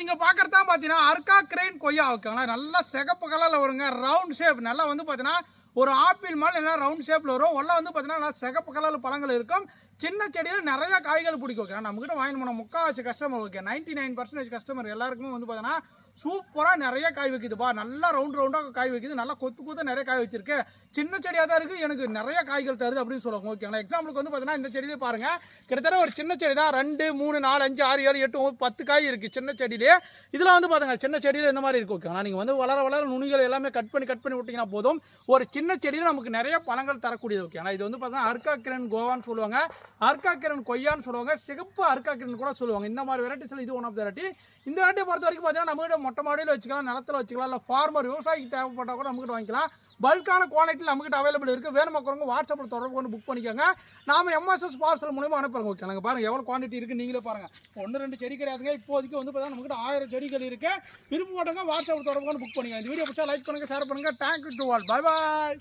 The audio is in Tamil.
நீங்கள் பார்க்குறது தான் பார்த்தீங்கன்னா அர்கா கிரெயின் கொய்யா ஓகேங்களா. நல்லா சிகப்பு கலரில் வருங்க, ரவுண்ட் ஷேப். நல்லா வந்து பார்த்தீங்கன்னா ஒரு ஆப்பிள் மாதிரி எல்லாம் ரவுண்ட் ஷேப்பில் வரும். உள்ள வந்து பார்த்தீங்கன்னா நல்லா சிகப்பு கலரில் பழங்கள் இருக்கும். சின்ன செடியில் நிறையா காய்கள் பிடிக்கும் ஓகே. நம்மக்கிட்ட வாங்கி போன முக்கால்வாசி கஸ்டமர் ஓகே 99% கஸ்டமர் எல்லாருக்குமே வந்து பார்த்தீங்கன்னா சூப்பராக நிறைய காய் வைக்குதுப்பா. நல்லா ரவுண்டாக காய் வைக்குது, நல்லா கொத்து நிறைய காய் வச்சிருக்கு. சின்ன செடியாக தான் இருக்குது, எனக்கு நிறைய காய்கள் தருது அப்படின்னு சொல்லுவாங்க ஓகேங்களா. எக்ஸாம்பிளுக்கு வந்து பார்த்தீங்கன்னா இந்த செடியிலே பாருங்கள், கிட்டத்தட்ட ஒரு சின்ன செடி தான் 2, 3, 4, 5, 6, 7, 8, 9, 10 காய் இருக்குது சின்ன செடியிலே. இதில் வந்து பாருங்க சின்ன செடியில் இந்த மாதிரி இருக்குது ஓகேங்களா. நீங்கள் வந்து வளர நுனிகள் எல்லாமே கட் பண்ணி விட்டிங்கன்னா போதும், ஒரு சின்ன செடியில் நமக்கு நிறைய பழங்கள் தரக்கூடியது ஓகேங்களா. இது வந்து பார்த்தீங்கன்னா அர்கா கிரண் கோவான்னு சொல்லுவாங்க, அர்கா கிரண் கொய்யான்னு சொல்லுவாங்க, சிகப்பு அர்கா கிரண் கூட சொல்லுவாங்க. இந்த மாதிரி வெரைட்டிஸில் இது ஒன் ஆஃப் த வெரைட்டி. இந்த வெரைட்டியை பொறுத்த வரைக்கும் பார்த்தீங்கன்னா நம்மகிட்ட மொட்டை மாடியில் வச்சுக்கலாம், நிலத்தில் வச்சுக்கலாம், இல்லை ஃபார்மர் விவசாயிக்கு தேவைப்பட்டால் கூட நம்மகிட்ட வாங்கிக்கலாம். பல்கான குவான்டிட்டியில் நம்மகிட்ட அவைலபிள் இருக்குது. வேணும் மக்களுங்க வாட்ஸ்அப்பில் தொடர்பு கொண்டு புக் பண்ணிக்கோங்க. நாம் எம்எஸ்எஸ் பார்சல் மூலமாக அனுப்புகிறோம் ஓகே. நாங்கள் பாருங்கள் எவ்வளோ குவான்டிட்டி இருக்குது நீங்களே பாருங்கள். 1, 2 செடி கிடையாதுங்க. இப்போதைக்கு வந்து பார்த்தீங்கன்னா நம்மகிட்ட 1000 செடிகள் இருக்குது. விருப்பப்பட்டவங்க வாட்ஸ்அப்பில் தொடர்பு கொண்டு புக் பண்ணிக்கோங்க. இந்த வீடியோ பிடிச்சா லைக் பண்ணுங்கள், ஷேர் பண்ணுங்கள். Thank you to all. Bye bye.